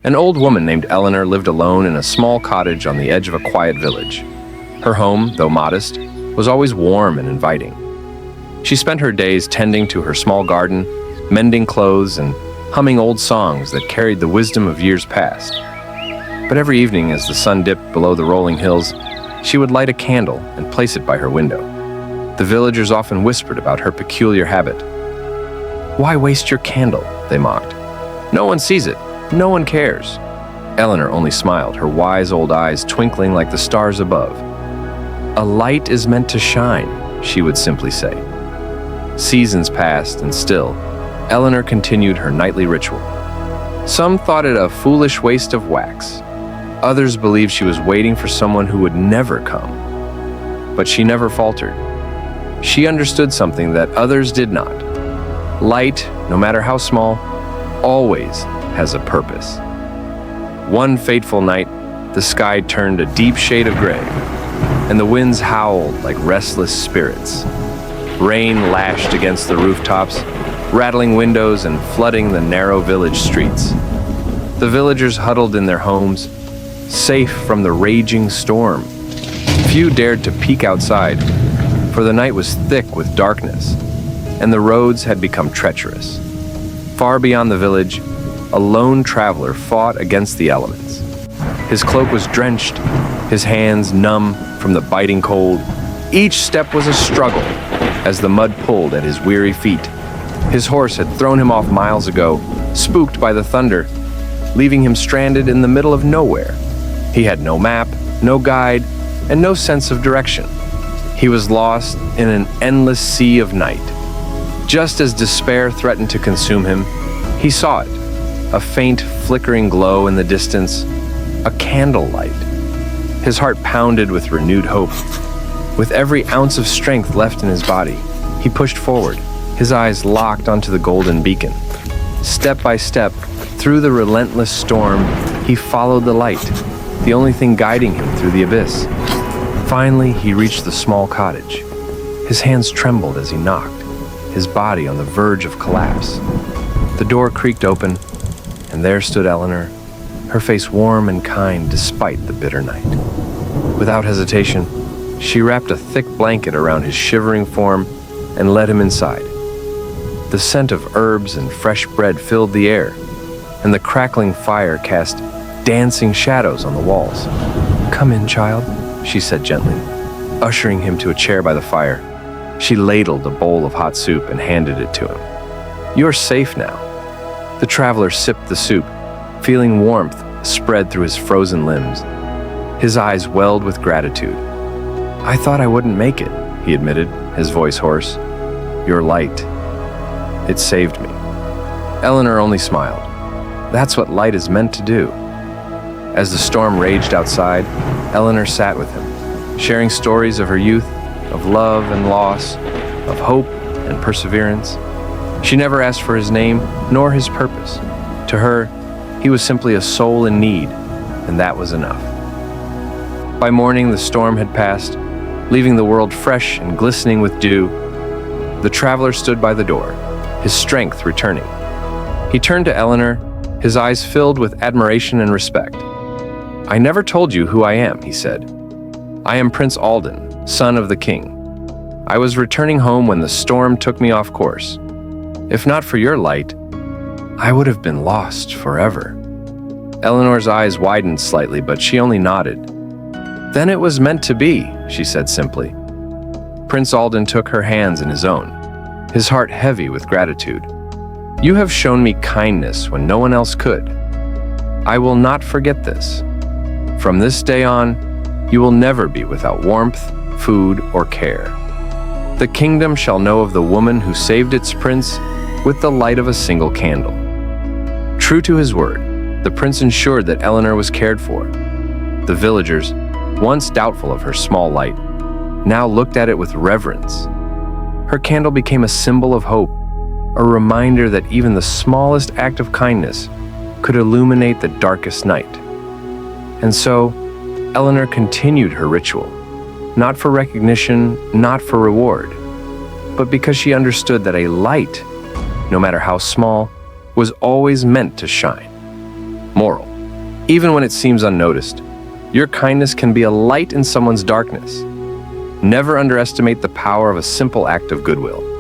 An old woman named Eleanor lived alone in a small cottage on the edge of a quiet village. Her home, though modest, was always warm and inviting. She spent her days tending to her small garden, mending clothes, and humming old songs that carried the wisdom of years past. But every evening, as the sun dipped below the rolling hills, she would light a candle and place it by her window. The villagers often whispered about her peculiar habit. "Why waste your candle?" they mocked. "No one sees it. No one cares." Eleanor only smiled, her wise old eyes twinkling like the stars above. "A light is meant to shine," she would simply say. Seasons passed, and still, Eleanor continued her nightly ritual. Some thought it a foolish waste of wax. Others believed she was waiting for someone who would never come. But she never faltered. She understood something that others did not. Light, no matter how small, always has a purpose. One fateful night, the sky turned a deep shade of gray, and the winds howled like restless spirits. Rain lashed against the rooftops, rattling windows and flooding the narrow village streets. The villagers huddled in their homes, safe from the raging storm. Few dared to peek outside, for the night was thick with darkness, and the roads had become treacherous. Far beyond the village, a lone traveler fought against the elements. His cloak was drenched, his hands numb from the biting cold. Each step was a struggle as the mud pulled at his weary feet. His horse had thrown him off miles ago, spooked by the thunder, leaving him stranded in the middle of nowhere. He had no map, no guide, and no sense of direction. He was lost in an endless sea of night. Just as despair threatened to consume him, he saw it, a faint flickering glow in the distance, a candlelight. His heart pounded with renewed hope. With every ounce of strength left in his body, he pushed forward, his eyes locked onto the golden beacon. Step by step, through the relentless storm, he followed the light, the only thing guiding him through the abyss. Finally, he reached the small cottage. His hands trembled as he knocked, his body on the verge of collapse. The door creaked open, and there stood Eleanor, her face warm and kind despite the bitter night. Without hesitation, she wrapped a thick blanket around his shivering form and led him inside. The scent of herbs and fresh bread filled the air, and the crackling fire cast dancing shadows on the walls. "Come in, child," she said gently, ushering him to a chair by the fire. She ladled a bowl of hot soup and handed it to him. "You're safe now." The traveler sipped the soup, feeling warmth spread through his frozen limbs. His eyes welled with gratitude. "I thought I wouldn't make it," he admitted, his voice hoarse. "Your light. It saved me." Eleanor only smiled. That's what light is meant to do. As the storm raged outside, Eleanor sat with him, sharing stories of her youth, of love and loss, of hope and perseverance. She never asked for his name nor his purpose. To her, he was simply a soul in need, and that was enough. By morning, the storm had passed, leaving the world fresh and glistening with dew. The traveler stood by the door, his strength returning. He turned to Eleanor, his eyes filled with admiration and respect. "I never told you who I am," he said. "I am Prince Alden, son of the king. I was returning home when the storm took me off course. If not for your light, I would have been lost forever." Eleanor's eyes widened slightly, but she only nodded. "Then it was meant to be," she said simply. Prince Alden took her hands in his own, his heart heavy with gratitude. "You have shown me kindness when no one else could. I will not forget this. From this day on, you will never be without warmth, food, or care. The kingdom shall know of the woman who saved its prince with the light of a single candle." True to his word, the prince ensured that Eleanor was cared for. The villagers, once doubtful of her small light, now looked at it with reverence. Her candle became a symbol of hope, a reminder that even the smallest act of kindness could illuminate the darkest night. And so, Eleanor continued her ritual, not for recognition, not for reward, but because she understood that a light, no matter how small, was always meant to shine. Moral: Even when it seems unnoticed, your kindness can be a light in someone's darkness. Never underestimate the power of a simple act of goodwill.